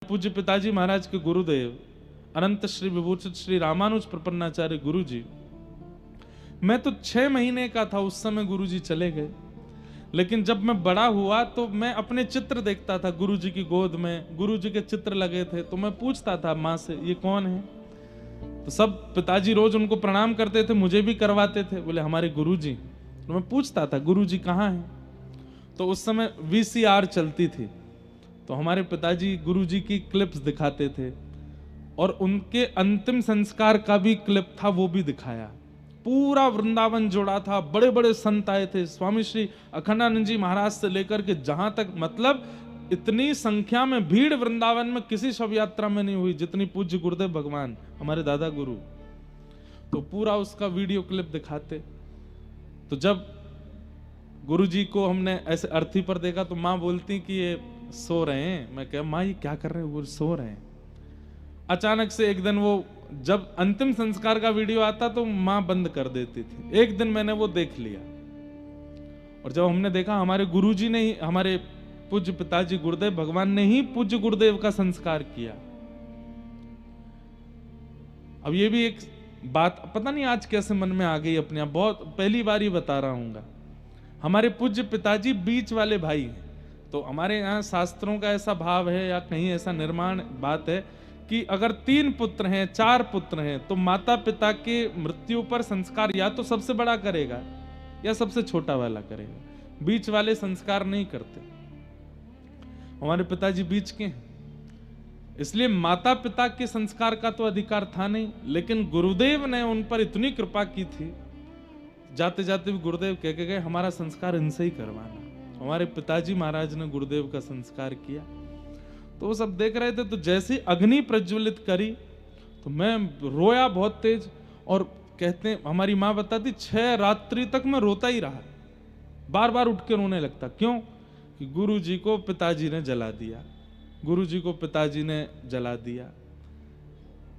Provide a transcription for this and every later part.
पूज्य पिताजी महाराज के गुरुदेव अनंत श्री विभूषित श्री रामानुज प्रपन्नाचार्य गुरु जी, मैं तो 6 महीने का था उस समय गुरु जी चले गए। लेकिन जब मैं बड़ा हुआ तो मैं अपने चित्र देखता था गुरु जी की गोद में, गुरु जी के चित्र लगे थे, तो मैं पूछता था माँ से ये कौन है। तो सब पिताजी रोज उनको प्रणाम करते थे, मुझे भी करवाते थे, बोले हमारे गुरु जी। तो मैं पूछता था गुरु जी कहाँ हैं। तो उस समय VCR चलती थी, तो हमारे पिताजी गुरु जी की क्लिप्स दिखाते थे और उनके अंतिम संस्कार का भी क्लिप था, वो भी दिखाया। पूरा वृंदावन जुड़ा था, बड़े बड़े संत आए थे, स्वामी श्री अखंडानंद जी महाराज से लेकर के जहां तक, मतलब इतनी संख्या में भीड़ वृंदावन में किसी शव यात्रा में नहीं हुई जितनी पूज्य गुरुदेव भगवान हमारे दादा गुरु। तो पूरा उसका वीडियो क्लिप दिखाते। तो जब गुरु जी को हमने ऐसे अर्थी पर देखा तो माँ बोलती कि ये सो रहे हैं। मैं कहा माँ ये क्या कर रहे हैं, वो सो रहे हैं। अचानक से एक दिन वो जब अंतिम संस्कार का वीडियो आता तो माँ बंद कर देती थी। एक दिन मैंने वो देख लिया और जब हमने देखा हमारे गुरुजी ने ही, हमारे पूज्य पिताजी गुरुदेव भगवान ने ही पूज्य गुरुदेव का संस्कार किया। अब ये भी एक बात पता नहीं आज कैसे मन में आ गई अपने आप, बहुत पहली बार ही बता रहा हूँ। हमारे पूज्य पिताजी बीच वाले भाई हैं। तो हमारे यहाँ शास्त्रों का ऐसा भाव है या कहीं ऐसा निर्माण बात है कि अगर 3 पुत्र हैं, 4 पुत्र हैं, तो माता पिता के मृत्यु पर संस्कार या तो सबसे बड़ा करेगा या सबसे छोटा वाला करेगा, बीच वाले संस्कार नहीं करते। हमारे पिताजी बीच के हैं, इसलिए माता पिता के संस्कार का तो अधिकार था नहीं, लेकिन गुरुदेव ने उन पर इतनी कृपा की थी, जाते जाते भी गुरुदेव कह के गए हमारा संस्कार इनसे ही करवाना। हमारे पिताजी महाराज ने गुरुदेव का संस्कार किया। तो वो सब देख रहे थे, तो जैसे अग्नि प्रज्वलित करी तो मैं रोया बहुत तेज। और कहते हैं हमारी माँ बताती 6 रात्रि तक मैं रोता ही रहा, बार बार उठ के रोने लगता। क्यों? कि गुरु जी को पिताजी ने जला दिया, गुरु जी को पिताजी ने जला दिया।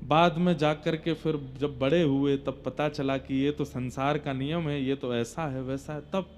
बाद में जाकर के फिर जब बड़े हुए तब पता चला कि ये तो संसार का नियम है, ये तो ऐसा है वैसा है। तब